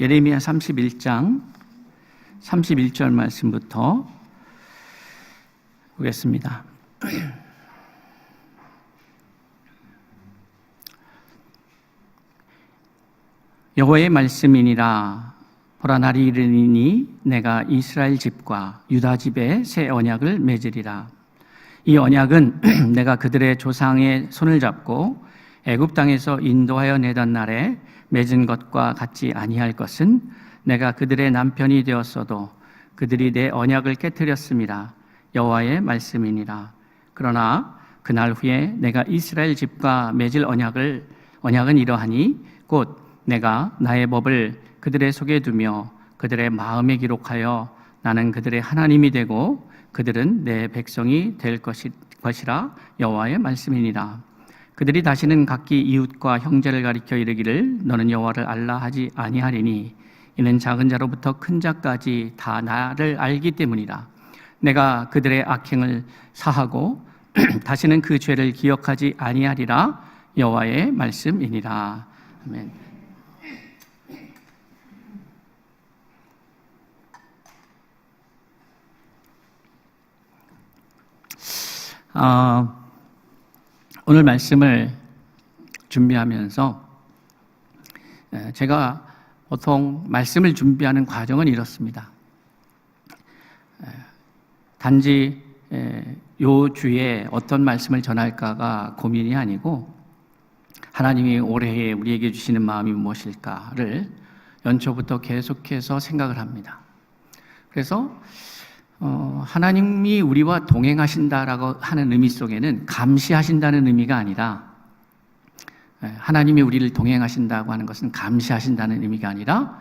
예레미야 31장 31절 말씀부터 보겠습니다. 여호와의 말씀이니라. 보라, 날이 이르리니 내가 이스라엘 집과 유다 집에 새 언약을 맺으리라. 이 언약은 내가 그들의 조상의 손을 잡고 애굽 땅에서 인도하여 내던 날에 맺은 것과 같지 아니할 것은 내가 그들의 남편이 되었어도 그들이 내 언약을 깨뜨렸음이라. 여호와의 말씀이니라. 그러나 그날 후에 내가 이스라엘 집과 맺을 언약은 이러하니 곧 내가 나의 법을 그들의 속에 두며 그들의 마음에 기록하여 나는 그들의 하나님이 되고 그들은 내 백성이 될 것이라. 여호와의 말씀이니라. 그들이 다시는 각기 이웃과 형제를 가리켜 이르기를 너는 여호와를 알라 하지 아니하리니 이는 작은 자로부터 큰 자까지 다 나를 알기 때문이라. 내가 그들의 악행을 사하고 다시는 그 죄를 기억하지 아니하리라. 여호와의 말씀이니라. 아멘. 오늘 말씀을 준비하면서 제가 보통 말씀을 준비하는 과정은 이렇습니다. 단지 요 주에 어떤 말씀을 전할까가 고민이 아니고 하나님이 올해에 우리에게 주시는 마음이 무엇일까를 연초부터 계속해서 생각을 합니다. 그래서 하나님이 우리와 동행하신다라고 하는 의미 속에는 감시하신다는 의미가 아니라, 하나님이 우리를 동행하신다고 하는 것은 감시하신다는 의미가 아니라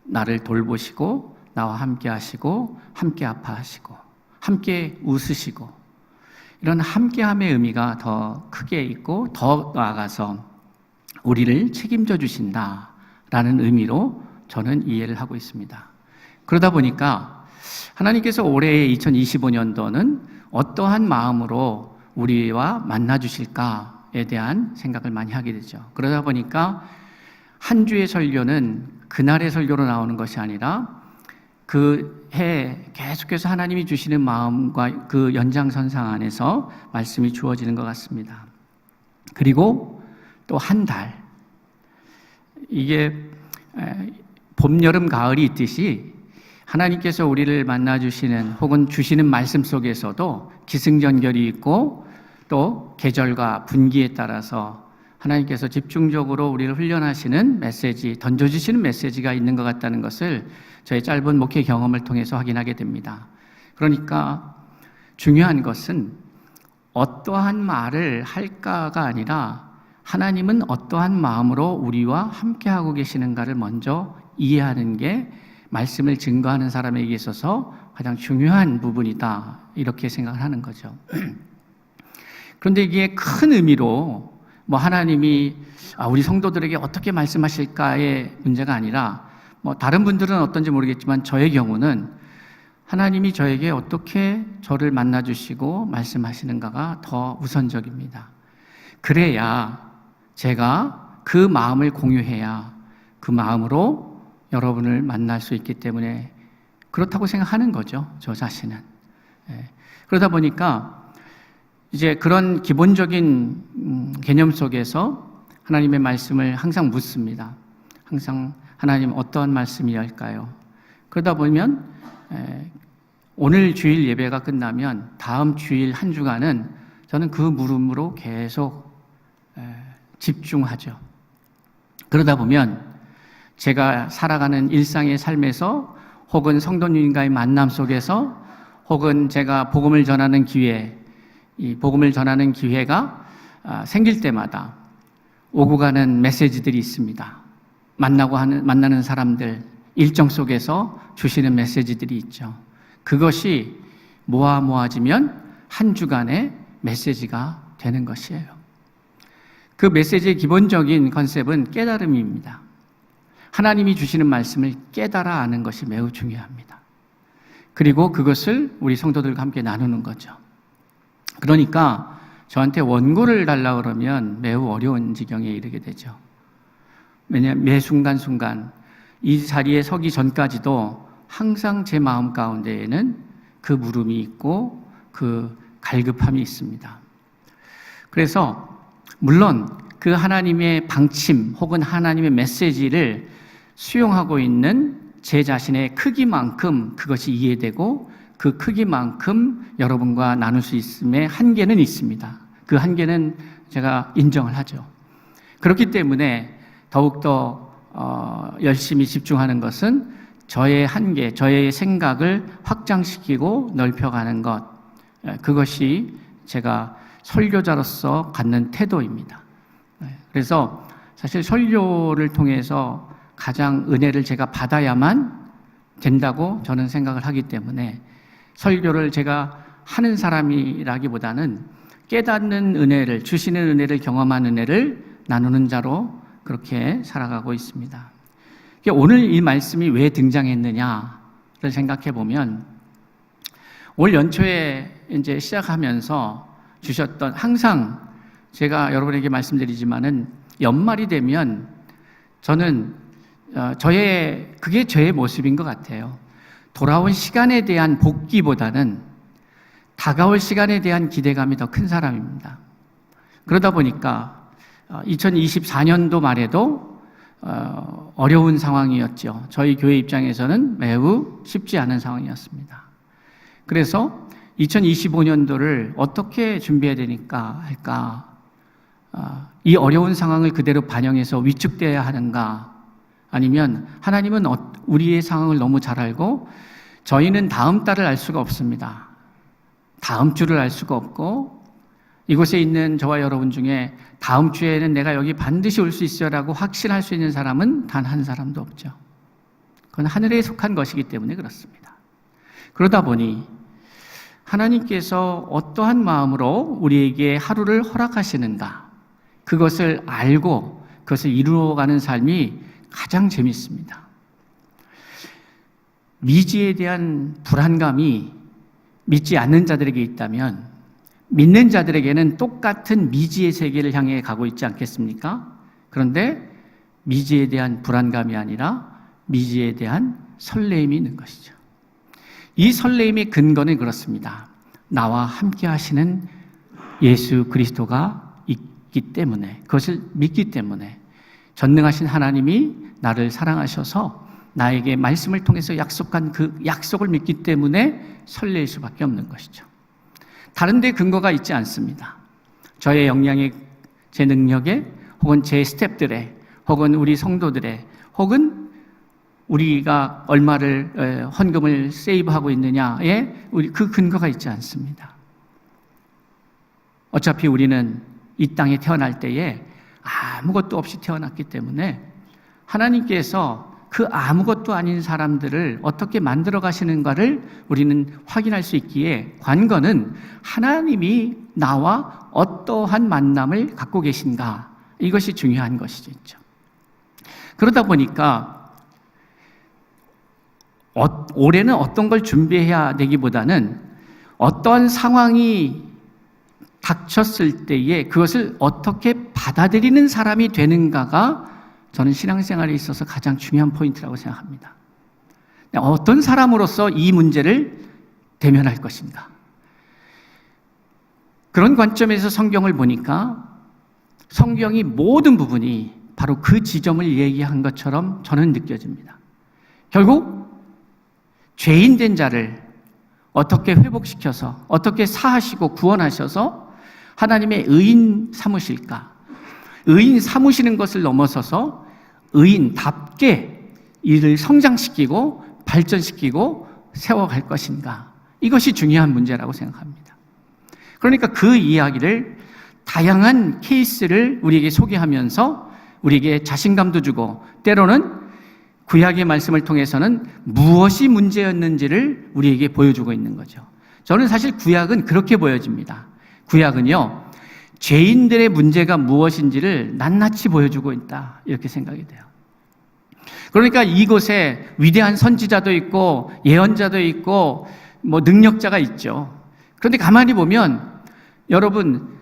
나를 돌보시고 나와 함께 하시고 함께 아파하시고 함께 웃으시고 이런 함께함의 의미가 더 크게 있고 더 나아가서 우리를 책임져 주신다라는 의미로 저는 이해를 하고 있습니다. 그러다 보니까 하나님께서 올해의 2025년도는 어떠한 마음으로 우리와 만나 주실까에 대한 생각을 많이 하게 되죠. 그러다 보니까 한 주의 설교는 그날의 설교로 나오는 것이 아니라 그 해 계속해서 하나님이 주시는 마음과 그 연장선상 안에서 말씀이 주어지는 것 같습니다. 그리고 또 한 달, 이게 봄, 여름, 가을이 있듯이 하나님께서 우리를 만나주시는 혹은 주시는 말씀 속에서도 기승전결이 있고 또 계절과 분기에 따라서 하나님께서 집중적으로 우리를 훈련하시는 메시지, 던져주시는 메시지가 있는 것 같다는 것을 저의 짧은 목회 경험을 통해서 확인하게 됩니다. 그러니까 중요한 것은 어떠한 말을 할까가 아니라 하나님은 어떠한 마음으로 우리와 함께하고 계시는가를 먼저 이해하는 게 말씀을 증거하는 사람에게 있어서 가장 중요한 부분이다, 이렇게 생각을 하는 거죠. 그런데 이게 큰 의미로 하나님이 우리 성도들에게 어떻게 말씀하실까의 문제가 아니라 다른 분들은 어떤지 모르겠지만 저의 경우는 하나님이 저에게 어떻게 저를 만나주시고 말씀하시는가가 더 우선적입니다. 그래야 제가 그 마음을 공유해야 그 마음으로 여러분을 만날 수 있기 때문에 그렇다고 생각하는 거죠, 저 자신은. 그러다 보니까 이제 그런 기본적인 개념 속에서 하나님의 말씀을 항상 묻습니다. 항상 하나님 어떠한 말씀이랄까요? 그러다 보면 오늘 주일 예배가 끝나면 다음 주일 한 주간은 저는 그 물음으로 계속 집중하죠. 그러다 보면 제가 살아가는 일상의 삶에서 혹은 성도님과의 만남 속에서 혹은 제가 복음을 전하는 기회, 이 복음을 전하는 기회가 생길 때마다 오고 가는 메시지들이 있습니다. 만나는 사람들, 일정 속에서 주시는 메시지들이 있죠. 그것이 모아지면 한 주간의 메시지가 되는 것이에요. 그 메시지의 기본적인 컨셉은 깨달음입니다. 하나님이 주시는 말씀을 깨달아 아는 것이 매우 중요합니다. 그리고 그것을 우리 성도들과 함께 나누는 거죠. 그러니까 저한테 원고를 달라고 그러면 매우 어려운 지경에 이르게 되죠. 왜냐하면 매 순간순간 이 자리에 서기 전까지도 항상 제 마음 가운데에는 그 물음이 있고 그 갈급함이 있습니다. 그래서 물론 그 하나님의 방침 혹은 하나님의 메시지를 수용하고 있는 제 자신의 크기만큼 그것이 이해되고 그 크기만큼 여러분과 나눌 수 있음에 한계는 있습니다. 그 한계는 제가 인정을 하죠. 그렇기 때문에 더욱더 열심히 집중하는 것은 저의 한계, 저의 생각을 확장시키고 넓혀가는 것, 그것이 제가 설교자로서 갖는 태도입니다. 그래서 사실 설교를 통해서 가장 은혜를 제가 받아야만 된다고 저는 생각을 하기 때문에 설교를 제가 하는 사람이라기보다는 깨닫는 은혜를, 주시는 은혜를 경험한 은혜를 나누는 자로 그렇게 살아가고 있습니다. 오늘 이 말씀이 왜 등장했느냐를 생각해 보면 올 연초에 이제 시작하면서 주셨던, 항상 제가 여러분에게 말씀드리지만은 연말이 되면 저는 그게 저의 모습인 것 같아요. 돌아온 시간에 대한 복기보다는 다가올 시간에 대한 기대감이 더 큰 사람입니다. 그러다 보니까 2024년도 말에도 어려운 상황이었죠. 저희 교회 입장에서는 매우 쉽지 않은 상황이었습니다. 그래서 2025년도를 어떻게 준비해야 할까? 이 어려운 상황을 그대로 반영해서 위축되어야 하는가? 아니면 하나님은 우리의 상황을 너무 잘 알고 저희는 다음 달을 알 수가 없습니다. 다음 주를 알 수가 없고 이곳에 있는 저와 여러분 중에 다음 주에는 내가 여기 반드시 올 수 있어라고 확신할 수 있는 사람은 단 한 사람도 없죠. 그건 하늘에 속한 것이기 때문에 그렇습니다. 그러다 보니 하나님께서 어떠한 마음으로 우리에게 하루를 허락하시는가, 그것을 알고 그것을 이루어가는 삶이 가장 재밌습니다. 미지에 대한 불안감이 믿지 않는 자들에게 있다면 믿는 자들에게는 똑같은 미지의 세계를 향해 가고 있지 않겠습니까? 그런데 미지에 대한 불안감이 아니라 미지에 대한 설레임이 있는 것이죠. 이 설레임의 근거는 그렇습니다. 나와 함께 하시는 예수 그리스도가 있기 때문에, 그것을 믿기 때문에, 전능하신 하나님이 나를 사랑하셔서 나에게 말씀을 통해서 약속한 그 약속을 믿기 때문에 설레일 수밖에 없는 것이죠. 다른 데 근거가 있지 않습니다. 저의 역량에, 제 능력에, 혹은 제 스태프들의, 혹은 우리 성도들의, 혹은 우리가 얼마를 헌금을 세이브하고 있느냐에 그 근거가 있지 않습니다. 어차피 우리는 이 땅에 태어날 때에 아무것도 없이 태어났기 때문에 하나님께서 그 아무것도 아닌 사람들을 어떻게 만들어 가시는가를 우리는 확인할 수 있기에 관건은 하나님이 나와 어떠한 만남을 갖고 계신가, 이것이 중요한 것이죠. 그러다 보니까 올해는 어떤 걸 준비해야 되기보다는 어떠한 상황이 닥쳤을 때에 그것을 어떻게 받아들이는 사람이 되는가가 저는 신앙생활에 있어서 가장 중요한 포인트라고 생각합니다. 어떤 사람으로서 이 문제를 대면할 것인가. 그런 관점에서 성경을 보니까 성경이 모든 부분이 바로 그 지점을 얘기한 것처럼 저는 느껴집니다. 결국 죄인 된 자를 어떻게 회복시켜서 어떻게 사하시고 구원하셔서 하나님의 의인 삼으실까? 의인 삼으시는 것을 넘어서서 의인답게 이를 성장시키고 발전시키고 세워갈 것인가? 이것이 중요한 문제라고 생각합니다. 그러니까 그 이야기를, 다양한 케이스를 우리에게 소개하면서 우리에게 자신감도 주고, 때로는 구약의 말씀을 통해서는 무엇이 문제였는지를 우리에게 보여주고 있는 거죠. 저는 사실 구약은 그렇게 보여집니다. 구약은요, 죄인들의 문제가 무엇인지를 낱낱이 보여주고 있다, 이렇게 생각이 돼요. 그러니까 이곳에 위대한 선지자도 있고 예언자도 있고 능력자가 있죠. 그런데 가만히 보면 여러분,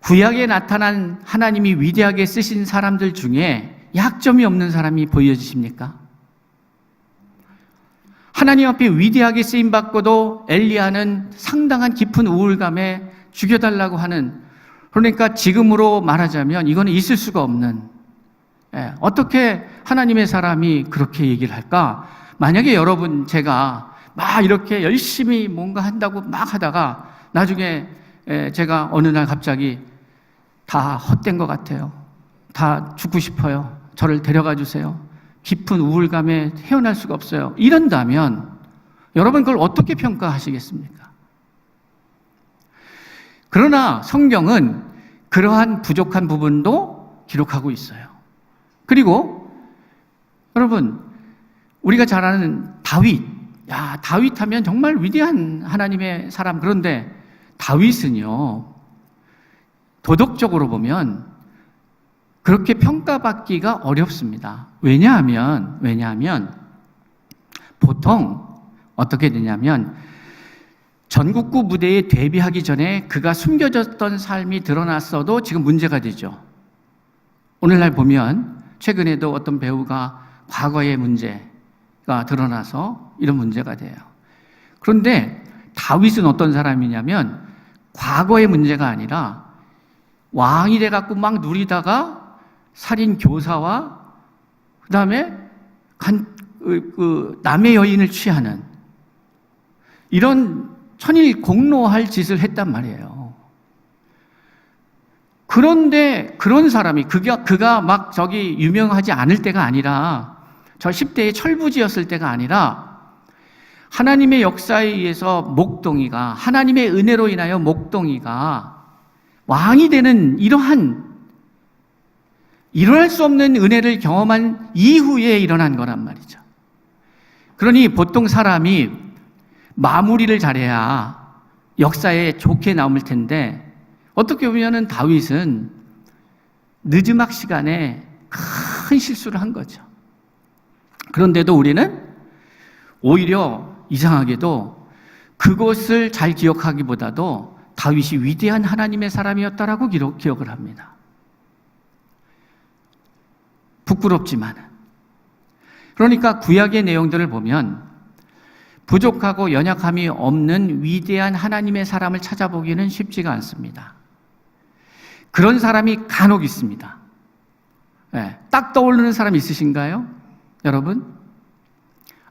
구약에 나타난 하나님이 위대하게 쓰신 사람들 중에 약점이 없는 사람이 보여지십니까? 하나님 앞에 위대하게 쓰임받고도 엘리야는 상당한 깊은 우울감에 죽여달라고 하는, 그러니까 지금으로 말하자면 이거는 있을 수가 없는, 어떻게 하나님의 사람이 그렇게 얘기를 할까? 만약에 여러분, 제가 막 이렇게 열심히 뭔가 한다고 막 하다가 나중에 제가 어느 날 갑자기 다 헛된 것 같아요. 다 죽고 싶어요. 저를 데려가 주세요. 깊은 우울감에 헤어날 수가 없어요. 이런다면 여러분 그걸 어떻게 평가하시겠습니까? 그러나 성경은 그러한 부족한 부분도 기록하고 있어요. 그리고 여러분, 우리가 잘 아는 다윗, 다윗 하면 정말 위대한 하나님의 사람. 그런데 다윗은요, 도덕적으로 보면 그렇게 평가받기가 어렵습니다. 왜냐하면 보통 어떻게 되냐면 전국구 무대에 데뷔하기 전에 그가 숨겨졌던 삶이 드러났어도 지금 문제가 되죠. 오늘날 보면 최근에도 어떤 배우가 과거의 문제가 드러나서 이런 문제가 돼요. 그런데 다윗은 어떤 사람이냐면 과거의 문제가 아니라 왕이 돼갖고 막 누리다가 살인 교사와 그 다음에 남의 여인을 취하는 이런 천일 공로할 짓을 했단 말이에요. 그런데 그런 사람이 그가 막 저기 유명하지 않을 때가 아니라 저 10대의 철부지였을 때가 아니라 하나님의 역사에 의해서 목동이가, 하나님의 은혜로 인하여 목동이가 왕이 되는 이러한 일어날 수 없는 은혜를 경험한 이후에 일어난 거란 말이죠. 그러니 보통 사람이 마무리를 잘해야 역사에 좋게 남을 텐데 어떻게 보면은 다윗은 늦음막 시간에 큰 실수를 한 거죠. 그런데도 우리는 오히려 이상하게도 그것을 잘 기억하기보다도 다윗이 위대한 하나님의 사람이었다라고 기억을 합니다. 부끄럽지만은. 그러니까 구약의 내용들을 보면 부족하고 연약함이 없는 위대한 하나님의 사람을 찾아보기는 쉽지가 않습니다. 그런 사람이 간혹 있습니다. 딱 떠오르는 사람 있으신가요? 여러분?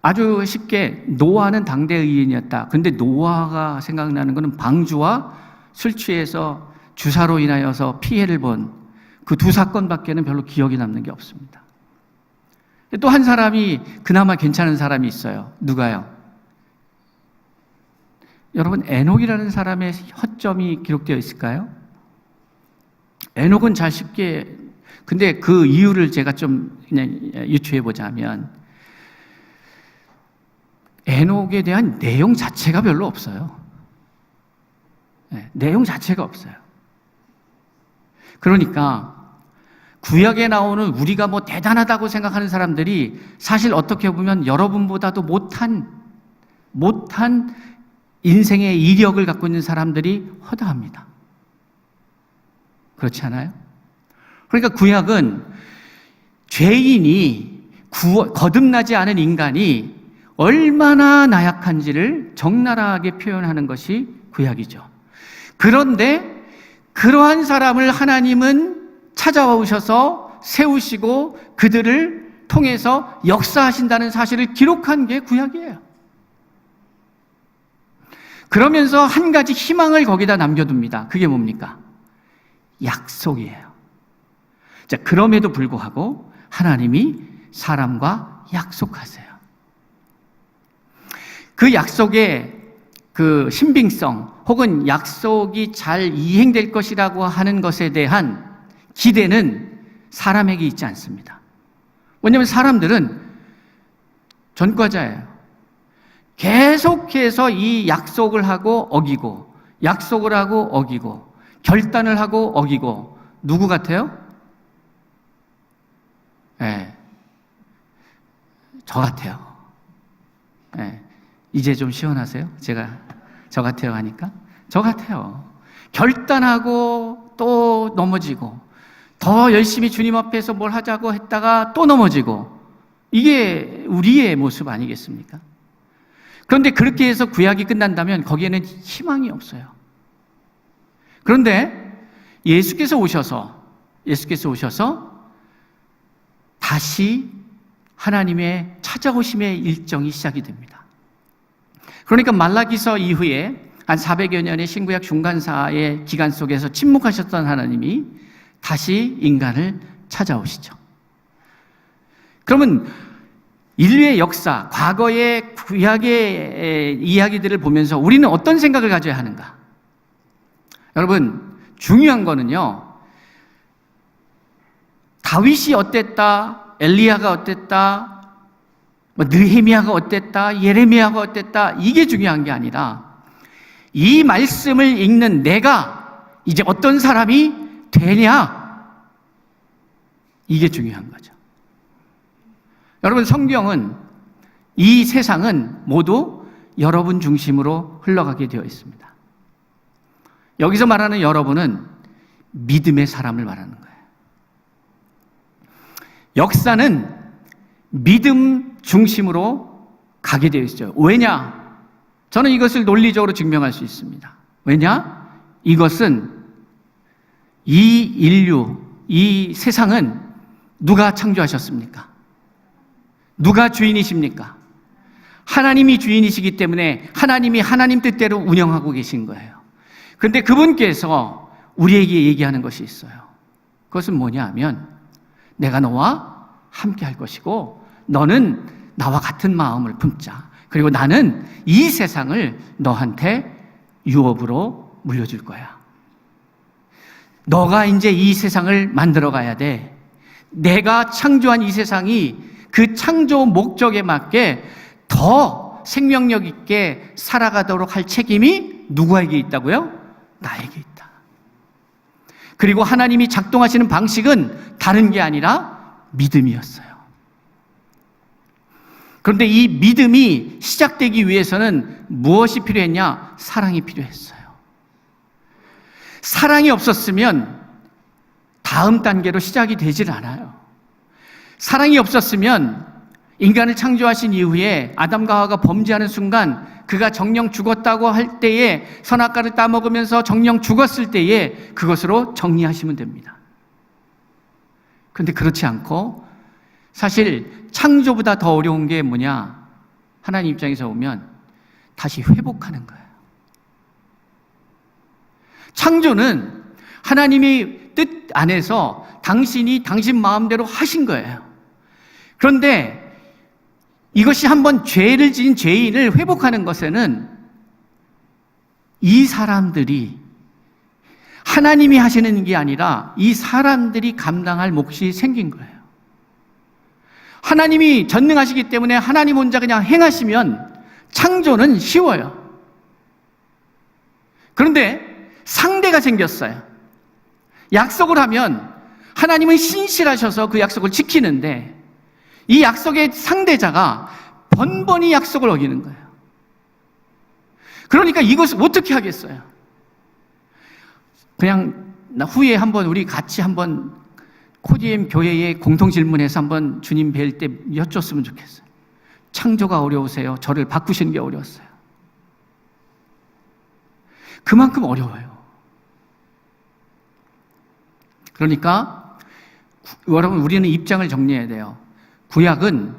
아주 쉽게 노아는 당대 의인이었다. 근데 노아가 생각나는 것은 방주와 술 취해서 주사로 인하여서 피해를 본 그 두 사건밖에는 별로 기억이 남는 게 없습니다. 또 한 사람이 그나마 괜찮은 사람이 있어요. 누가요? 여러분, 에녹이라는 사람의 허점이 기록되어 있을까요? 에녹은 잘 쉽게, 근데 그 이유를 제가 좀 그냥 유추해 보자면 에녹에 대한 내용 자체가 별로 없어요. 내용 자체가 없어요. 그러니까 구약에 나오는 우리가 뭐 대단하다고 생각하는 사람들이 사실 어떻게 보면 여러분보다도 못한 인생의 이력을 갖고 있는 사람들이 허다합니다. 그렇지 않아요? 그러니까 구약은 죄인이 거듭나지 않은 인간이 얼마나 나약한지를 적나라하게 표현하는 것이 구약이죠. 그런데 그러한 사람을 하나님은 찾아오셔서 세우시고 그들을 통해서 역사하신다는 사실을 기록한 게 구약이에요. 그러면서 한 가지 희망을 거기다 남겨둡니다. 그게 뭡니까? 약속이에요. 자, 그럼에도 불구하고 하나님이 사람과 약속하세요. 그 약속의 그 신빙성 혹은 약속이 잘 이행될 것이라고 하는 것에 대한 기대는 사람에게 있지 않습니다. 왜냐하면 사람들은 전과자예요. 계속해서 이 약속을 하고 어기고, 약속을 하고 어기고, 결단을 하고 어기고, 누구 같아요? 저 같아요. 이제 좀 시원하세요? 제가 저 같아요 하니까? 저 같아요. 결단하고 또 넘어지고, 더 열심히 주님 앞에서 뭘 하자고 했다가 또 넘어지고, 이게 우리의 모습 아니겠습니까? 그런데 그렇게 해서 구약이 끝난다면 거기에는 희망이 없어요. 그런데 예수께서 오셔서 다시 하나님의 찾아오심의 일정이 시작이 됩니다. 그러니까 말라기서 이후에 한 400여 년의 신구약 중간사의 기간 속에서 침묵하셨던 하나님이 다시 인간을 찾아오시죠. 그러면 인류의 역사, 과거의 구약의 이야기들을 보면서 우리는 어떤 생각을 가져야 하는가? 여러분, 중요한 거는요, 다윗이 어땠다, 엘리야가 어땠다, 느헤미야가 어땠다, 예레미야가 어땠다, 이게 중요한 게 아니라 이 말씀을 읽는 내가 이제 어떤 사람이 되냐, 이게 중요한 거죠. 여러분, 성경은, 이 세상은 모두 여러분 중심으로 흘러가게 되어 있습니다. 여기서 말하는 여러분은 믿음의 사람을 말하는 거예요. 역사는 믿음 중심으로 가게 되어 있어요. 왜냐? 저는 이것을 논리적으로 증명할 수 있습니다. 왜냐? 이것은 이 인류, 이 세상은 누가 창조하셨습니까? 누가 주인이십니까? 하나님이 주인이시기 때문에 하나님이 하나님 뜻대로 운영하고 계신 거예요. 그런데 그분께서 우리에게 얘기하는 것이 있어요. 그것은 뭐냐 하면, 내가 너와 함께 할 것이고 너는 나와 같은 마음을 품자. 그리고 나는 이 세상을 너한테 유업으로 물려줄 거야. 너가 이제 이 세상을 만들어 가야 돼. 내가 창조한 이 세상이 그 창조 목적에 맞게 더 생명력 있게 살아가도록 할 책임이 누구에게 있다고요? 나에게 있다. 그리고 하나님이 작동하시는 방식은 다른 게 아니라 믿음이었어요. 그런데 이 믿음이 시작되기 위해서는 무엇이 필요했냐? 사랑이 필요했어요. 사랑이 없었으면 다음 단계로 시작이 되질 않아요. 사랑이 없었으면 인간을 창조하신 이후에 아담과 하와가 범죄하는 순간 그가 정령 죽었다고 할 때에, 선악과를 따먹으면서 정령 죽었을 때에 그것으로 정리하시면 됩니다. 그런데 그렇지 않고, 사실 창조보다 더 어려운 게 뭐냐? 하나님 입장에서 보면 다시 회복하는 거예요. 창조는 하나님이 뜻 안에서 당신이 당신 마음대로 하신 거예요. 그런데 이것이 한번 죄를 지은 죄인을 회복하는 것에는 이 사람들이, 하나님이 하시는 게 아니라 이 사람들이 감당할 몫이 생긴 거예요. 하나님이 전능하시기 때문에 하나님 혼자 그냥 행하시면 창조는 쉬워요. 그런데 상대가 생겼어요. 약속을 하면 하나님은 신실하셔서 그 약속을 지키는데, 이 약속의 상대자가 번번이 약속을 어기는 거예요. 그러니까 이것을 어떻게 하겠어요? 그냥 후에 한번 우리 같이 한번 코디엠 교회에 공통 질문해서 한번 주님 뵐 때 여쭙으면 좋겠어요. 창조가 어려우세요? 저를 바꾸시는 게 어려웠어요? 그만큼 어려워요. 그러니까 여러분, 우리는 입장을 정리해야 돼요. 구약은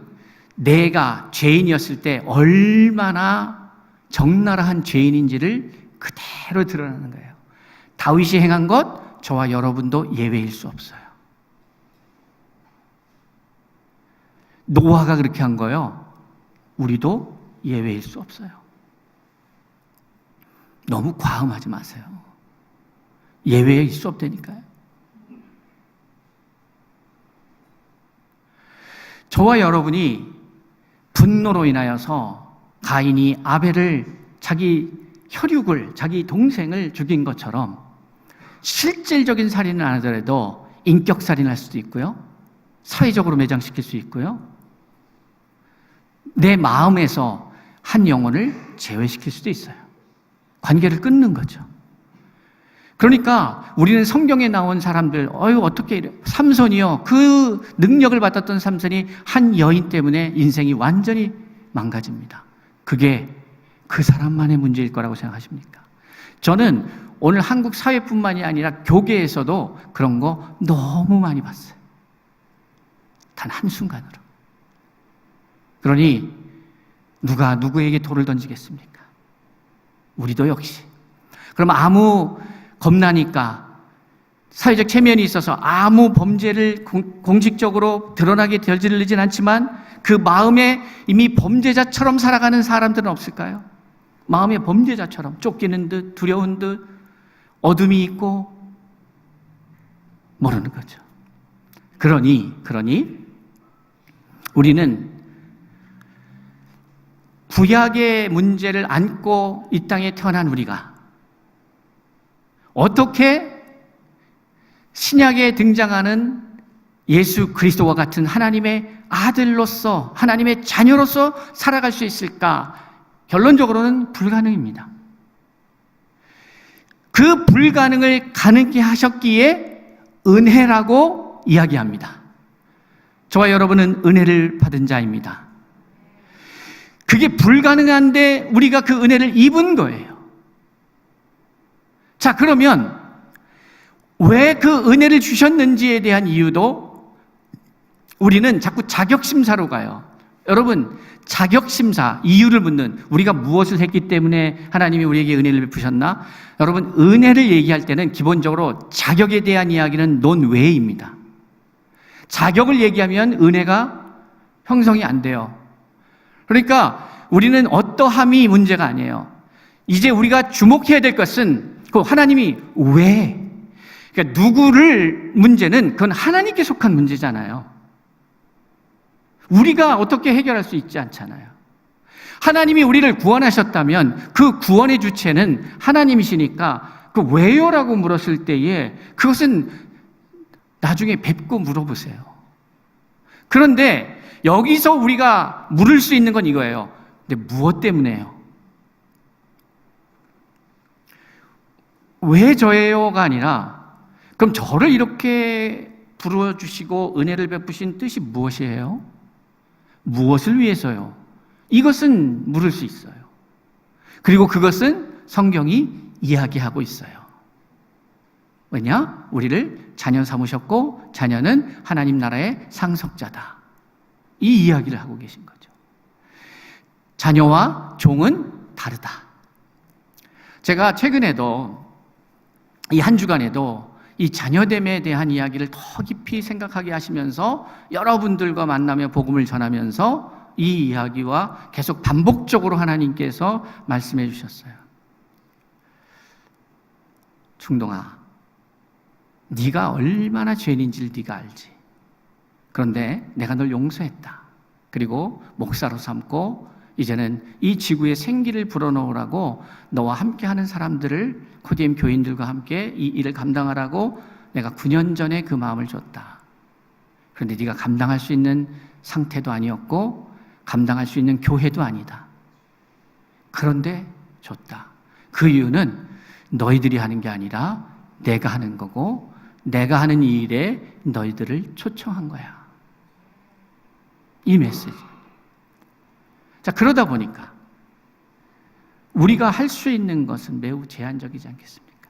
내가 죄인이었을 때 얼마나 적나라한 죄인인지를 그대로 드러나는 거예요. 다윗이 행한 것, 저와 여러분도 예외일 수 없어요. 노아가 그렇게 한 거요, 우리도 예외일 수 없어요. 너무 과음하지 마세요. 예외일 수 없다니까요. 저와 여러분이 분노로 인하여서 가인이 아벨을, 자기 혈육을, 자기 동생을 죽인 것처럼 실질적인 살인은 안 하더라도 인격 살인할 수도 있고요, 사회적으로 매장시킬 수 있고요, 내 마음에서 한 영혼을 제외시킬 수도 있어요. 관계를 끊는 거죠. 그러니까 우리는 성경에 나온 사람들, 어떻게 이래? 삼손이요, 그 능력을 받았던 삼손이 한 여인 때문에 인생이 완전히 망가집니다. 그게 그 사람만의 문제일 거라고 생각하십니까? 저는 오늘 한국 사회뿐만이 아니라 교계에서도 그런 거 너무 많이 봤어요. 단 한순간으로. 그러니 누가 누구에게 돌을 던지겠습니까? 우리도 역시. 그럼 아무 겁나니까 사회적 체면이 있어서 아무 범죄를 공식적으로 드러나게 되지는 않지만 그 마음에 이미 범죄자처럼 살아가는 사람들은 없을까요? 마음의 범죄자처럼 쫓기는 듯 두려운 듯 어둠이 있고 모르는 거죠. 그러니 우리는 구약의 문제를 안고 이 땅에 태어난 우리가 어떻게 신약에 등장하는 예수 그리스도와 같은 하나님의 아들로서 하나님의 자녀로서 살아갈 수 있을까? 결론적으로는 불가능입니다. 그 불가능을 가능케 하셨기에 은혜라고 이야기합니다. 저와 여러분은 은혜를 받은 자입니다. 그게 불가능한데 우리가 그 은혜를 입은 거예요. 자, 그러면 왜 그 은혜를 주셨는지에 대한 이유도 우리는 자꾸 자격심사로 가요. 여러분, 자격심사, 이유를 묻는, 우리가 무엇을 했기 때문에 하나님이 우리에게 은혜를 베푸셨나? 여러분, 은혜를 얘기할 때는 기본적으로 자격에 대한 이야기는 논외입니다. 자격을 얘기하면 은혜가 형성이 안 돼요. 그러니까 우리는 어떠함이 문제가 아니에요. 이제 우리가 주목해야 될 것은 그 하나님이 왜, 그러니까 누구를 문제는 그건 하나님께 속한 문제잖아요. 우리가 어떻게 해결할 수 있지 않잖아요. 하나님이 우리를 구원하셨다면 그 구원의 주체는 하나님이시니까 그 왜요라고 물었을 때에 그것은 나중에 뵙고 물어보세요. 그런데 여기서 우리가 물을 수 있는 건 이거예요. 근데 무엇 때문에요? 왜 저예요가 아니라 그럼 저를 이렇게 부르주시고 은혜를 베푸신 뜻이 무엇이에요? 무엇을 위해서요? 이것은 물을 수 있어요. 그리고 그것은 성경이 이야기하고 있어요. 왜냐? 우리를 자녀 삼으셨고 자녀는 하나님 나라의 상속자다. 이 이야기를 하고 계신 거죠. 자녀와 종은 다르다. 제가 최근에도 이 한 주간에도 이 자녀됨에 대한 이야기를 더 깊이 생각하게 하시면서 여러분들과 만나며 복음을 전하면서 이 이야기와 계속 반복적으로 하나님께서 말씀해 주셨어요. 충동아, 네가 얼마나 죄인인지를 네가 알지. 그런데 내가 널 용서했다. 그리고 목사로 삼고 이제는 이 지구에 생기를 불어넣으라고 너와 함께하는 사람들을 코디엠 교인들과 함께 이 일을 감당하라고 내가 9년 전에 그 마음을 줬다. 그런데 네가 감당할 수 있는 상태도 아니었고 감당할 수 있는 교회도 아니다. 그런데 줬다. 그 이유는 너희들이 하는 게 아니라 내가 하는 거고 내가 하는 이 일에 너희들을 초청한 거야. 이 메시지. 자, 그러다 보니까 우리가 할 수 있는 것은 매우 제한적이지 않겠습니까?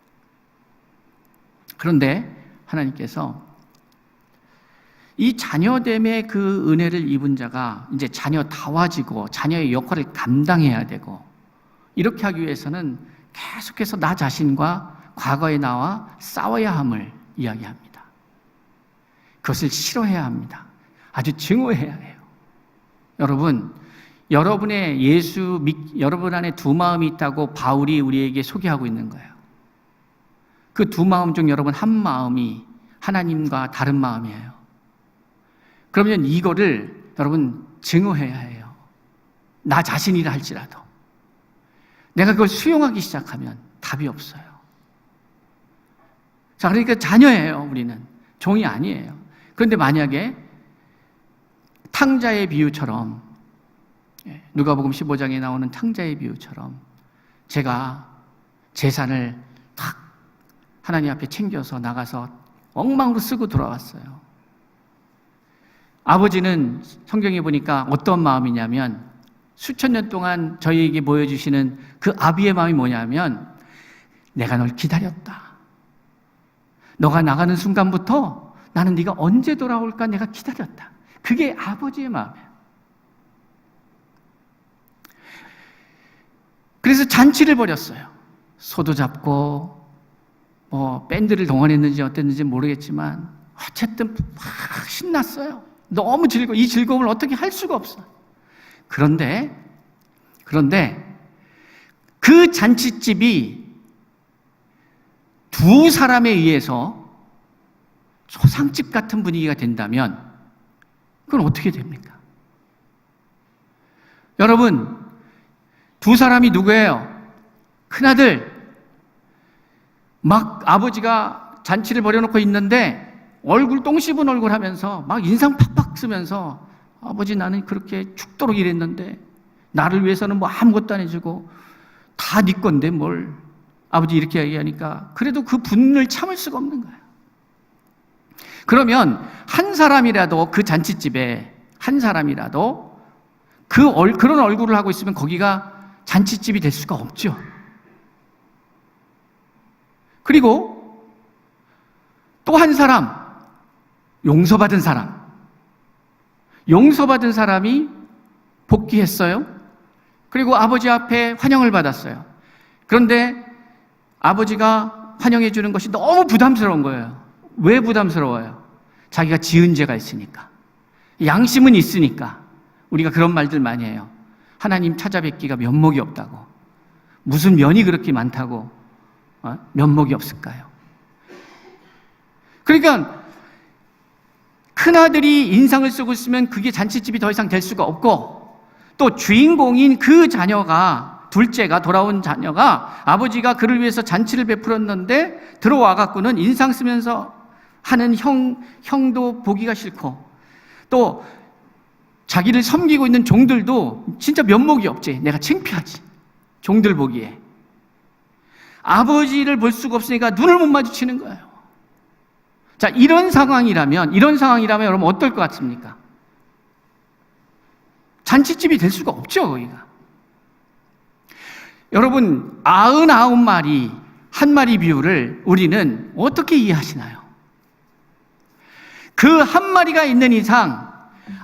그런데 하나님께서 이 자녀됨의 그 은혜를 입은 자가 이제 자녀다워지고 자녀의 역할을 감당해야 되고 이렇게 하기 위해서는 계속해서 나 자신과 과거의 나와 싸워야 함을 이야기합니다. 그것을 싫어해야 합니다. 아주 증오해야 해요. 여러분, 여러분의 여러분 안에 두 마음이 있다고 바울이 우리에게 소개하고 있는 거예요. 그 두 마음 중 여러분 한 마음이 하나님과 다른 마음이에요. 그러면 이거를 여러분 증오해야 해요. 나 자신이라 할지라도. 내가 그걸 수용하기 시작하면 답이 없어요. 자, 그러니까 자녀예요, 우리는. 종이 아니에요. 그런데 만약에 탕자의 비유처럼 누가복음 15장에 나오는 탕자의 비유처럼 제가 재산을 탁 하나님 앞에 챙겨서 나가서 엉망으로 쓰고 돌아왔어요. 아버지는 성경에 보니까 어떤 마음이냐면 수천 년 동안 저희에게 보여주시는 그 아비의 마음이 뭐냐면, 내가 널 기다렸다. 너가 나가는 순간부터 나는 네가 언제 돌아올까 내가 기다렸다. 그게 아버지의 마음이에요. 그래서 잔치를 벌였어요. 소도 잡고 밴드를 동원했는지 어땠는지 모르겠지만 어쨌든 막 신났어요. 너무 즐거워. 이 즐거움을 어떻게 할 수가 없어. 그런데 그 잔치집이 두 사람에 의해서 초상집 같은 분위기가 된다면 그건 어떻게 됩니까? 여러분, 두 사람이 누구예요? 큰아들. 막 아버지가 잔치를 벌여놓고 있는데 얼굴 똥 씹은 얼굴 하면서 막 인상 팍팍 쓰면서, 아버지 나는 그렇게 죽도록 일했는데 나를 위해서는 뭐 아무것도 안 해주고 다 네 건데 뭘. 아버지 이렇게 얘기하니까 그래도 그 분을 참을 수가 없는 거예요. 그러면 한 사람이라도 그 잔치집에 한 사람이라도 그런 얼굴을 하고 있으면 거기가 잔치집이 될 수가 없죠. 그리고 또 한 사람, 용서받은 사람이 복귀했어요. 그리고 아버지 앞에 환영을 받았어요. 그런데 아버지가 환영해 주는 것이 너무 부담스러운 거예요. 왜 부담스러워요? 자기가 지은 죄가 있으니까. 양심은 있으니까. 우리가 그런 말들 많이 해요. 하나님 찾아뵙기가 면목이 없다고. 무슨 면이 그렇게 많다고 면목이 없을까요? 그러니까 큰아들이 인상을 쓰고 있으면 그게 잔치집이 더 이상 될 수가 없고, 또 주인공인 그 자녀가, 둘째가, 돌아온 자녀가 아버지가 그를 위해서 잔치를 베풀었는데 들어와 갖고는 인상 쓰면서 하는 형도 보기가 싫고, 또 자기를 섬기고 있는 종들도 진짜 면목이 없지. 내가 창피하지. 종들 보기에. 아버지를 볼 수가 없으니까 눈을 못 마주치는 거예요. 자, 이런 상황이라면 여러분 어떨 것 같습니까? 잔치집이 될 수가 없죠, 거기가. 여러분, 99마리, 한 마리 비유를 우리는 어떻게 이해하시나요? 그 한 마리가 있는 이상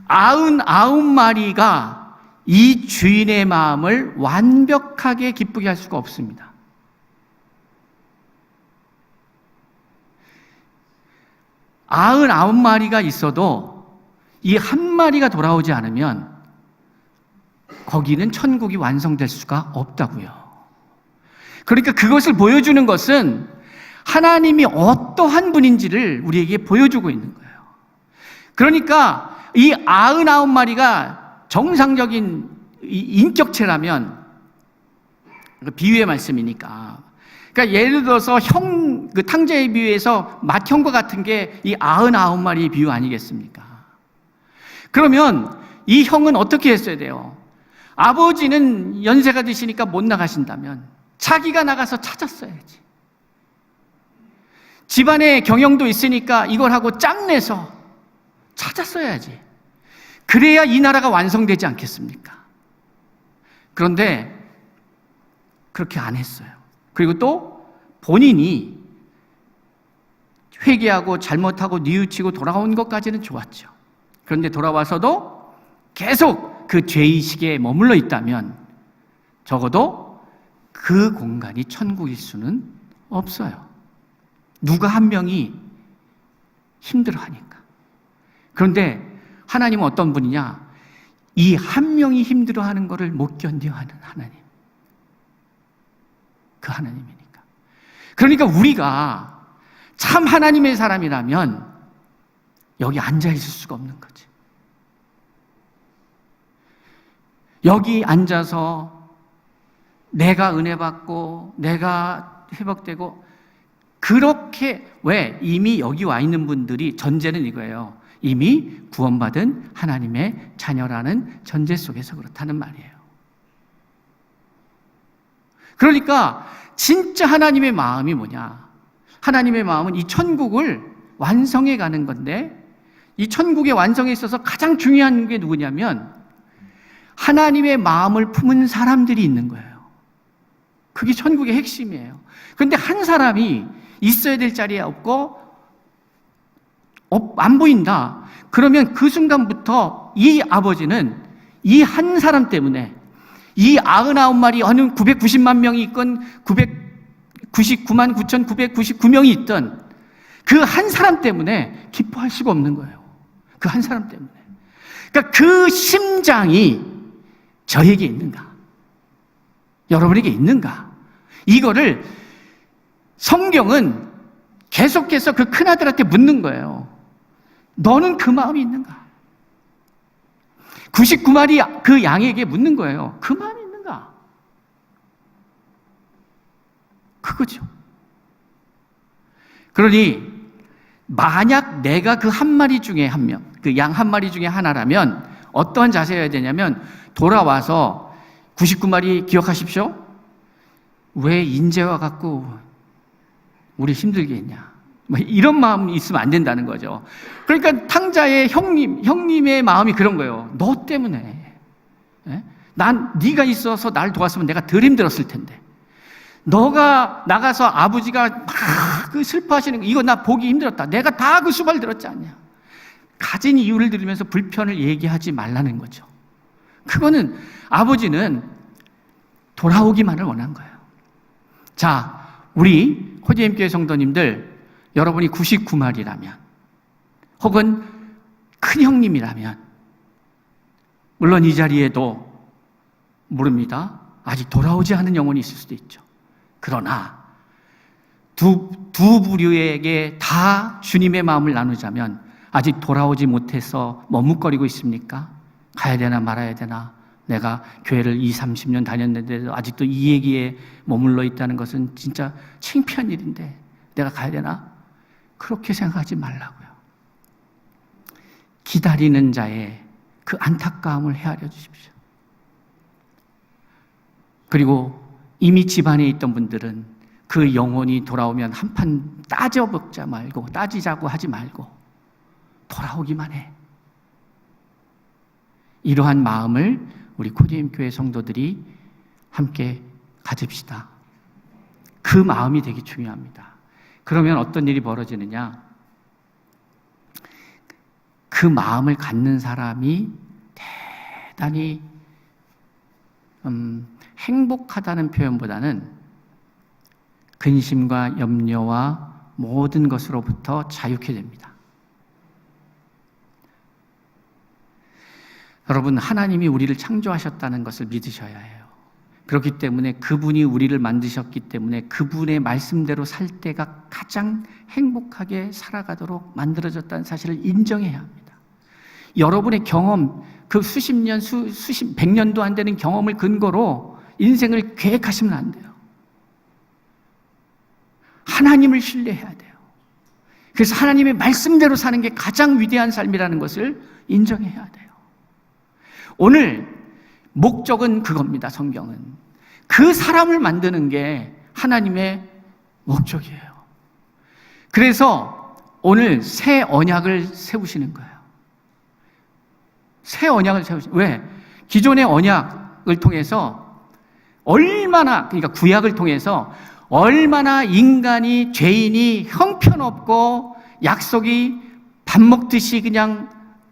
99마리가 이 주인의 마음을 완벽하게 기쁘게 할 수가 없습니다. 99마리가 있어도 이 한 마리가 돌아오지 않으면 거기는 천국이 완성될 수가 없다고요. 그러니까 그것을 보여주는 것은 하나님이 어떠한 분인지를 우리에게 보여주고 있는 거예요. 그러니까 이 99마리가 정상적인 인격체라면, 비유의 말씀이니까, 그러니까 예를 들어서 그 탕자의 비유에서 맏형과 같은 게 이 99마리의 비유 아니겠습니까? 그러면 이 형은 어떻게 했어야 돼요? 아버지는 연세가 드시니까 못 나가신다면 자기가 나가서 찾았어야지. 집안에 경영도 있으니까 이걸 하고 짬내서 찾았어야지. 그래야 이 나라가 완성되지 않겠습니까? 그런데 그렇게 안 했어요. 그리고 또 본인이 회개하고 잘못하고 뉘우치고 돌아온 것까지는 좋았죠. 그런데 돌아와서도 계속 그 죄의식에 머물러 있다면 적어도 그 공간이 천국일 수는 없어요. 누가 한 명이 힘들어하니까. 그런데 하나님은 어떤 분이냐? 이 한 명이 힘들어하는 것을 못 견뎌하는 하나님. 그 하나님이니까. 그러니까 우리가 참 하나님의 사람이라면 여기 앉아 있을 수가 없는 거지. 여기 앉아서 내가 은혜 받고 내가 회복되고, 그렇게, 왜? 이미 여기 와 있는 분들이 전제는 이거예요. 이미 구원받은 하나님의 자녀라는 전제 속에서 그렇다는 말이에요. 그러니까 진짜 하나님의 마음이 뭐냐? 하나님의 마음은 이 천국을 완성해 가는 건데, 이 천국의 완성에 있어서 가장 중요한 게 누구냐면 하나님의 마음을 품은 사람들이 있는 거예요. 그게 천국의 핵심이에요. 그런데 한 사람이 있어야 될 자리에 없고 안 보인다. 그러면 그 순간부터 이 아버지는 이 한 사람 때문에 이 99마리 어느 990만 명이 있건 999만 9,999명이 있던 그 한 사람 때문에 기뻐할 수가 없는 거예요. 그 한 사람 때문에. 그러니까 그 심장이 저에게 있는가? 여러분에게 있는가? 이거를 성경은 계속해서 그 큰아들한테 묻는 거예요. 너는 그 마음이 있는가? 99마리 그 양에게 묻는 거예요. 그 마음이 있는가? 그거죠. 그러니 만약 내가 그 한 마리 중에 한 명, 그 양 한 마리 중에 하나라면 어떠한 자세여야 되냐면 돌아와서 99마리 기억하십시오. 왜 인재와 갖고 우리 힘들게 했냐? 뭐 이런 마음이 있으면 안 된다는 거죠. 그러니까 탕자의 형님의 마음이 그런 거예요. 너 때문에. 네가 있어서 날 도왔으면 내가 덜 힘들었을 텐데. 너가 나가서 아버지가 막 그 슬퍼하시는 거, 이거 나 보기 힘들었다. 내가 다 그 수발 들었지 않냐. 가진 이유를 들으면서 불편을 얘기하지 말라는 거죠. 그거는 아버지는 돌아오기만을 원한 거예요. 자, 우리 코디엠교회 성도님들, 여러분이 99마리라면 혹은 큰 형님이라면 물론 이 자리에도 모릅니다. 아직 돌아오지 않은 영혼이 있을 수도 있죠. 그러나 두 부류에게 다 주님의 마음을 나누자면 아직 돌아오지 못해서 머뭇거리고 있습니까? 가야 되나 말아야 되나? 내가 교회를 20-30년 다녔는데도 아직도 이 얘기에 머물러 있다는 것은 진짜 창피한 일인데 내가 가야 되나? 그렇게 생각하지 말라고요. 기다리는 자의 그 안타까움을 헤아려 주십시오. 그리고 이미 집안에 있던 분들은 그 영혼이 돌아오면 한판 따지자고 하지 말고 돌아오기만 해. 이러한 마음을 우리 코디엠 교회 성도들이 함께 가집시다. 그 마음이 되게 중요합니다. 그러면 어떤 일이 벌어지느냐? 그 마음을 갖는 사람이 대단히 행복하다는 표현보다는 근심과 염려와 모든 것으로부터 자유케 됩니다. 여러분, 하나님이 우리를 창조하셨다는 것을 믿으셔야 해요. 그렇기 때문에 그분이 우리를 만드셨기 때문에 그분의 말씀대로 살 때가 가장 행복하게 살아가도록 만들어졌다는 사실을 인정해야 합니다. 여러분의 경험, 그 수십 년, 백 년도 안 되는 경험을 근거로 인생을 계획하시면 안 돼요. 하나님을 신뢰해야 돼요. 그래서 하나님의 말씀대로 사는 게 가장 위대한 삶이라는 것을 인정해야 돼요. 오늘 목적은 그겁니다. 성경은 그 사람을 만드는 게 하나님의 목적이에요. 그래서 오늘 새 언약을 세우시는 거예요. 새 언약을 세우시는. 왜? 기존의 언약을 통해서 그러니까 구약을 통해서 얼마나 인간이, 죄인이 형편없고 약속이 밥 먹듯이 그냥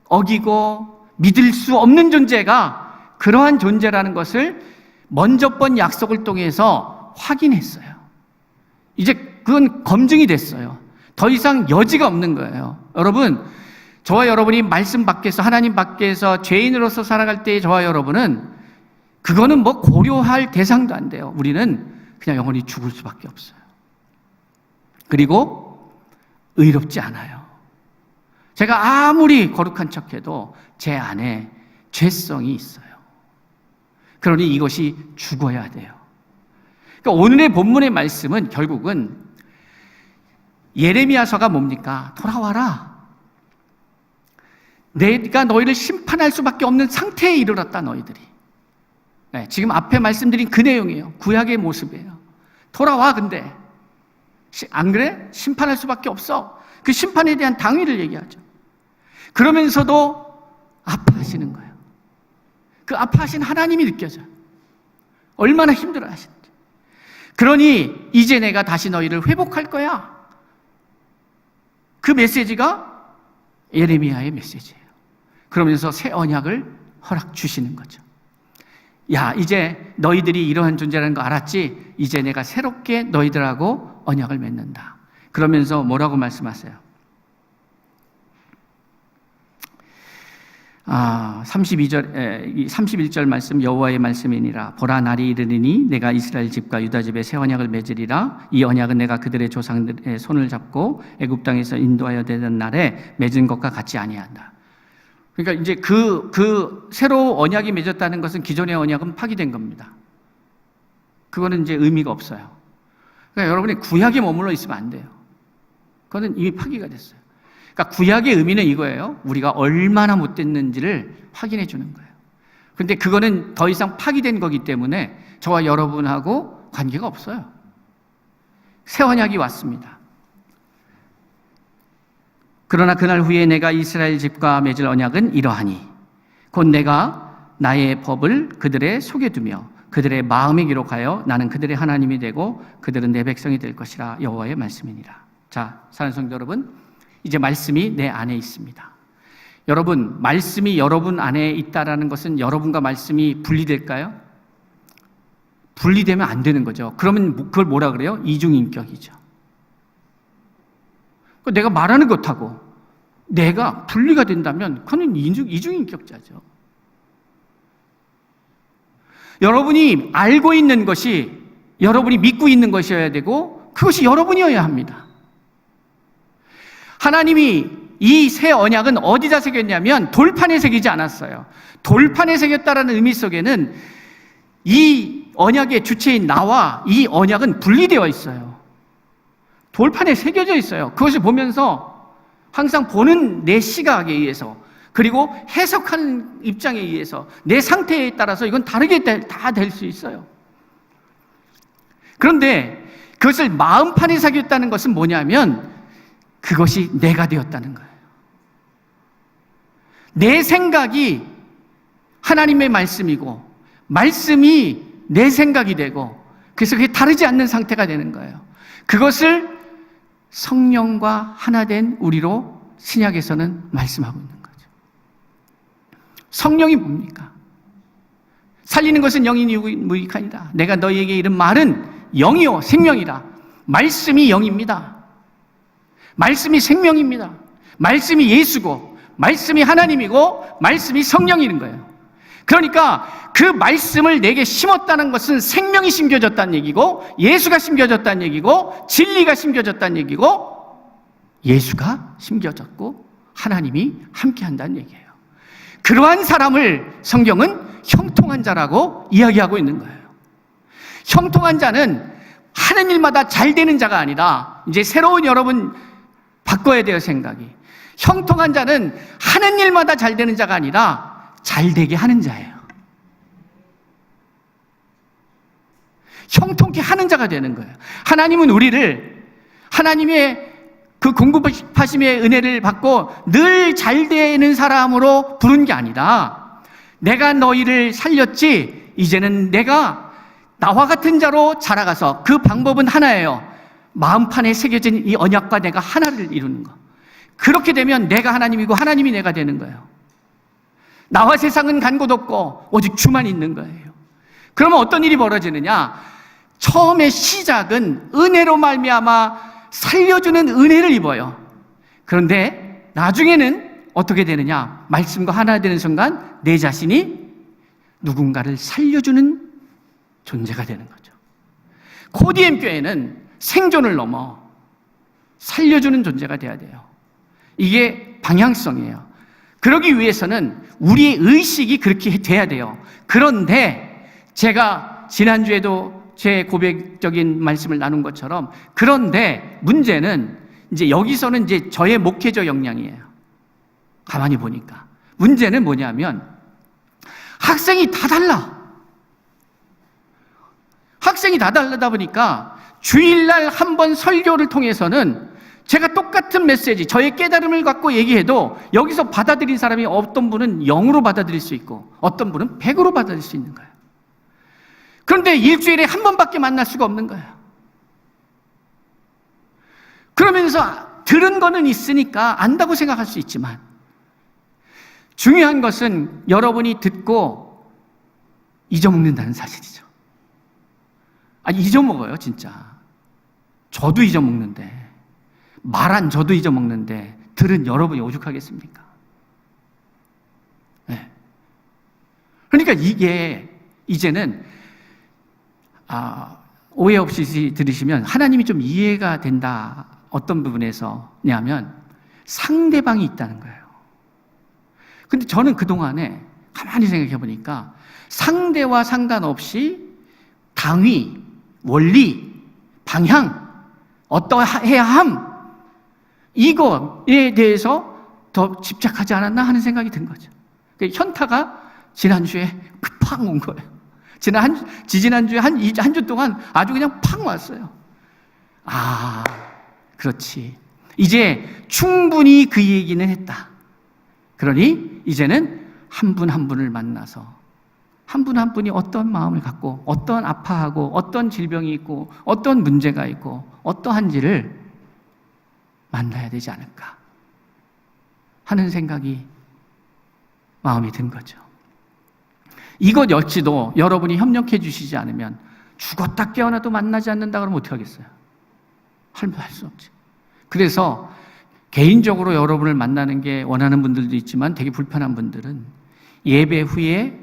어기고 믿을 수 없는 존재가 그러한 존재라는 것을 먼저 번 약속을 통해서 확인했어요. 이제 그건 검증이 됐어요. 더 이상 여지가 없는 거예요. 여러분, 저와 여러분이 말씀 밖에서, 하나님 밖에서 죄인으로서 살아갈 때 저와 여러분은 그거는 뭐 고려할 대상도 안 돼요. 우리는 그냥 영원히 죽을 수밖에 없어요. 그리고 의롭지 않아요. 제가 아무리 거룩한 척해도 제 안에 죄성이 있어요. 그러니 이것이 죽어야 돼요. 그러니까 오늘의 본문의 말씀은 결국은 예레미야서가 뭡니까? 돌아와라. 내가 너희를 심판할 수밖에 없는 상태에 이르렀다, 너희들이. 네, 지금 앞에 말씀드린 그 내용이에요. 구약의 모습이에요. 돌아와. 근데 안 그래? 심판할 수밖에 없어. 그 심판에 대한 당위를 얘기하죠. 그러면서도 아파하시는 거예요. 그 아파하신 하나님이 느껴져요. 얼마나 힘들어 하시는지. 그러니 이제 내가 다시 너희를 회복할 거야. 그 메시지가 예레미야의 메시지예요. 그러면서 새 언약을 허락 주시는 거죠. 야, 이제 너희들이 이러한 존재라는 거 알았지? 이제 내가 새롭게 너희들하고 언약을 맺는다. 그러면서 뭐라고 말씀하세요? 31절 말씀, 여호와의 말씀이니라. 보라, 날이 이르리니 내가 이스라엘 집과 유다 집에 새 언약을 맺으리라. 이 언약은 내가 그들의 조상들의 손을 잡고 애굽 땅에서 인도하여 되던 날에 맺은 것과 같이 아니한다. 그러니까 이제 그 새로 언약이 맺었다는 것은 기존의 언약은 파기된 겁니다. 그거는 이제 의미가 없어요. 그러니까 여러분이 구약에 머물러 있으면 안 돼요. 그거는 이미 파기가 됐어요. 그러니까 구약의 의미는 이거예요. 우리가 얼마나 못됐는지를 확인해 주는 거예요. 그런데 그거는 더 이상 파기된 거기 때문에 저와 여러분하고 관계가 없어요. 새 언약이 왔습니다. 그러나 그날 후에 내가 이스라엘 집과 맺을 언약은 이러하니 곧 내가 나의 법을 그들의 속에 두며 그들의 마음에 기록하여 나는 그들의 하나님이 되고 그들은 내 백성이 될 것이라. 여호와의 말씀이니라. 자, 사랑하는 성도 여러분, 이제 말씀이 내 안에 있습니다. 여러분, 말씀이 여러분 안에 있다라는 것은 여러분과 말씀이 분리될까요? 분리되면 안 되는 거죠. 그러면 그걸 뭐라 그래요? 이중인격이죠. 내가 말하는 것하고 내가 분리가 된다면 그건 이중인격자죠. 여러분이 알고 있는 것이 여러분이 믿고 있는 것이어야 되고 그것이 여러분이어야 합니다. 하나님이 이 새 언약은 어디다 새겼냐면 돌판에 새기지 않았어요. 돌판에 새겼다라는 의미 속에는 이 언약의 주체인 나와 이 언약은 분리되어 있어요. 돌판에 새겨져 있어요. 그것을 보면서 항상 보는 내 시각에 의해서 그리고 해석하는 입장에 의해서 내 상태에 따라서 이건 다르게 다 될 수 있어요. 그런데 그것을 마음판에 새겼다는 것은 뭐냐면 그것이 내가 되었다는 거예요. 내 생각이 하나님의 말씀이고 말씀이 내 생각이 되고 그래서 그게 다르지 않는 상태가 되는 거예요. 그것을 성령과 하나 된 우리로 신약에서는 말씀하고 있는 거죠. 성령이 뭡니까? 살리는 것은 영이니 무익하니라. 내가 너희에게 이른 말은 영이요 생명이라. 말씀이 영입니다. 말씀이 생명입니다. 말씀이 예수고 말씀이 하나님이고 말씀이 성령인 거예요. 그러니까 그 말씀을 내게 심었다는 것은 생명이 심겨졌다는 얘기고 예수가 심겨졌다는 얘기고 진리가 심겨졌다는 얘기고 예수가 심겨졌고 하나님이 함께한다는 얘기예요. 그러한 사람을 성경은 형통한 자라고 이야기하고 있는 거예요. 형통한 자는 하는 일마다 잘 되는 자가 아니라 이제 새로운 여러분 바꿔야 돼요, 생각이. 형통한 자는 하는 일마다 잘 되는 자가 아니라 잘 되게 하는 자예요. 형통케 하는 자가 되는 거예요. 하나님은 우리를 하나님의 그 공급하심의 은혜를 받고 늘 잘 되는 사람으로 부른 게 아니라 내가 너희를 살렸지 이제는 내가 나와 같은 자로 자라가서 그 방법은 하나예요. 마음판에 새겨진 이 언약과 내가 하나를 이루는 거. 그렇게 되면 내가 하나님이고 하나님이 내가 되는 거예요. 나와 세상은 간 곳 없고 오직 주만 있는 거예요. 그러면 어떤 일이 벌어지느냐? 처음에 시작은 은혜로 말미암아 살려주는 은혜를 입어요. 그런데 나중에는 어떻게 되느냐? 말씀과 하나 되는 순간 내 자신이 누군가를 살려주는 존재가 되는 거죠. 코디엠 교회는 생존을 넘어 살려주는 존재가 돼야 돼요. 이게 방향성이에요. 그러기 위해서는 우리의 의식이 그렇게 돼야 돼요. 그런데 제가 지난주에도 제 고백적인 말씀을 나눈 것처럼 그런데 문제는 이제 여기서는 이제 저의 목회적 역량이에요. 가만히 보니까 문제는 뭐냐면 학생이 다 달라. 학생이 다 다르다 보니까 주일날 한 번 설교를 통해서는 제가 똑같은 메시지, 저의 깨달음을 갖고 얘기해도 여기서 받아들인 사람이 어떤 분은 0으로 받아들일 수 있고 어떤 분은 100으로 받아들일 수 있는 거예요. 그런데 일주일에 한 번밖에 만날 수가 없는 거예요. 그러면서 들은 거는 있으니까 안다고 생각할 수 있지만 중요한 것은 여러분이 듣고 잊어먹는다는 사실이죠. 잊어먹어요, 진짜. 저도 잊어먹는데, 말한 저도 잊어먹는데 들은 여러분이 오죽하겠습니까? 네. 그러니까 이게 이제는 오해 없이 들으시면 하나님이 좀 이해가 된다. 어떤 부분에서냐면 상대방이 있다는 거예요. 근데 저는 그동안에 가만히 생각해 보니까 상대와 상관없이 당위, 원리, 방향, 어떠해야 함, 이거에 대해서 더 집착하지 않았나 하는 생각이 든 거죠. 현타가 지난주에 팍 온 거예요. 지난주에 한 주 동안 아주 그냥 팍 왔어요. 그렇지. 이제 충분히 그 얘기는 했다. 그러니 이제는 한 분 한 분을 만나서 한 분 한 분이 어떤 마음을 갖고 어떤 아파하고 어떤 질병이 있고 어떤 문제가 있고 어떠한지를 만나야 되지 않을까 하는 생각이 마음이 든 거죠. 이것 역시도 여러분이 협력해 주시지 않으면 죽었다 깨어나도 만나지 않는다 그러면 어떻게 하겠어요? 할 수 없지. 그래서 개인적으로 여러분을 만나는 게 원하는 분들도 있지만 되게 불편한 분들은 예배 후에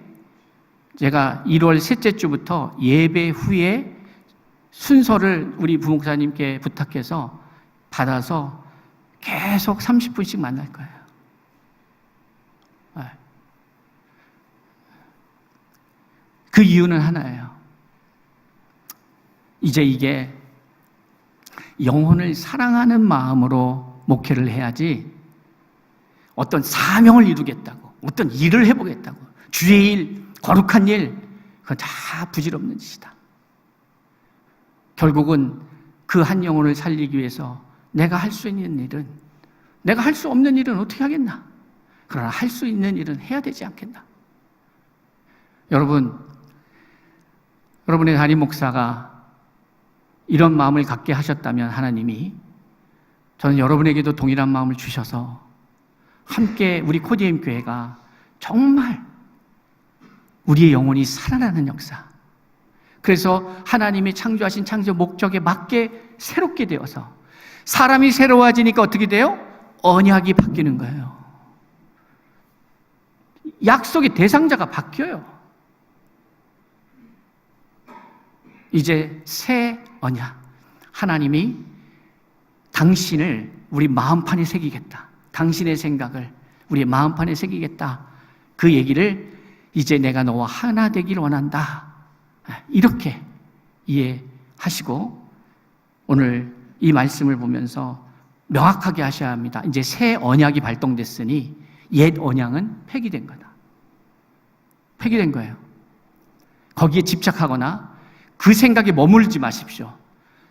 제가 1월 셋째 주부터 예배 후에 순서를 우리 부목사님께 부탁해서 받아서 계속 30분씩 만날 거예요. 그 이유는 하나예요. 이제 이게 영혼을 사랑하는 마음으로 목회를 해야지 어떤 사명을 이루겠다고 어떤 일을 해보겠다고 주의 일, 거룩한 일, 그건 다 부질없는 짓이다. 결국은 그 한 영혼을 살리기 위해서 내가 할 수 있는 일은, 내가 할 수 없는 일은 어떻게 하겠나? 그러나 할 수 있는 일은 해야 되지 않겠나? 여러분의 담임 목사가 이런 마음을 갖게 하셨다면 하나님이 저는 여러분에게도 동일한 마음을 주셔서 함께 우리 코디엠 교회가 정말 우리의 영혼이 살아나는 역사, 그래서 하나님이 창조하신 창조 목적에 맞게 새롭게 되어서 사람이 새로워지니까 어떻게 돼요? 언약이 바뀌는 거예요. 약속의 대상자가 바뀌어요. 이제 새 언약, 하나님이 당신을 우리 마음판에 새기겠다, 당신의 생각을 우리의 마음판에 새기겠다, 그 얘기를 이제 내가 너와 하나 되길 원한다, 이렇게 이해하시고 오늘 이 말씀을 보면서 명확하게 하셔야 합니다. 이제 새 언약이 발동됐으니 옛 언약은 폐기된 거다. 폐기된 거예요. 거기에 집착하거나 그 생각에 머물지 마십시오.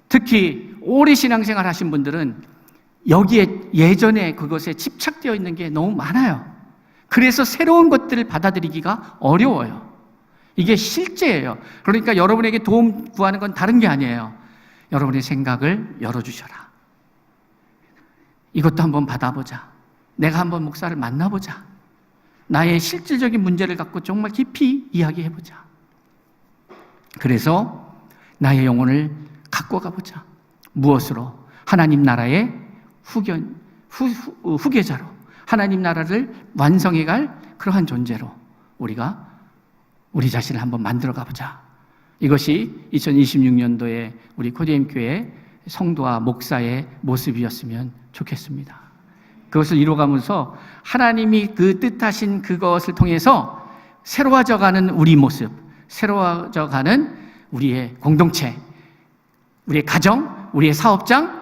특히 오래 신앙생활 하신 분들은 여기에 예전에 그것에 집착되어 있는 게 너무 많아요. 그래서 새로운 것들을 받아들이기가 어려워요. 이게 실제예요. 그러니까 여러분에게 도움 구하는 건 다른 게 아니에요. 여러분의 생각을 열어주셔라. 이것도 한번 받아보자. 내가 한번 목사를 만나보자. 나의 실질적인 문제를 갖고 정말 깊이 이야기해보자. 그래서 나의 영혼을 갖고 가보자. 무엇으로? 하나님 나라의 후계자로, 하나님 나라를 완성해갈 그러한 존재로 우리가 우리 자신을 한번 만들어 가보자. 이것이 2026년도에 우리 코디엠 교회 성도와 목사의 모습이었으면 좋겠습니다. 그것을 이루어가면서 하나님이 그 뜻하신 그것을 통해서 새로워져가는 우리 모습, 새로워져가는 우리의 공동체, 우리의 가정, 우리의 사업장,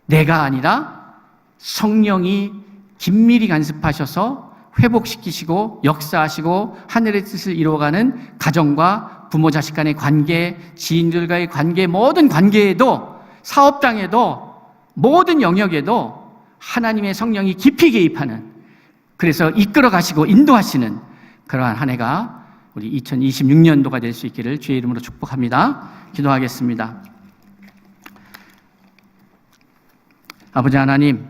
내가 아니라 성령이 긴밀히 간섭하셔서 회복시키시고 역사하시고 하늘의 뜻을 이루어가는 가정과 부모 자식 간의 관계, 지인들과의 관계, 모든 관계에도, 사업장에도 모든 영역에도 하나님의 성령이 깊이 개입하는, 그래서 이끌어 가시고 인도하시는 그러한 한 해가 우리 2026년도가 될 수 있기를 주의 이름으로 축복합니다. 기도하겠습니다. 아버지 하나님,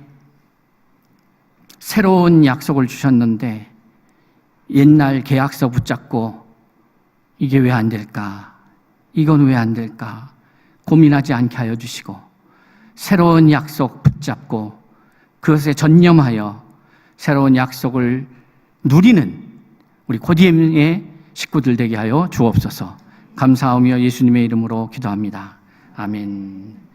새로운 약속을 주셨는데 옛날 계약서 붙잡고 이게 왜 안 될까? 이건 왜 안 될까? 고민하지 않게 하여 주시고, 새로운 약속 붙잡고 그것에 전념하여 새로운 약속을 누리는 우리 고디엠의 식구들 되게 하여 주옵소서. 감사하며 예수님의 이름으로 기도합니다. 아멘.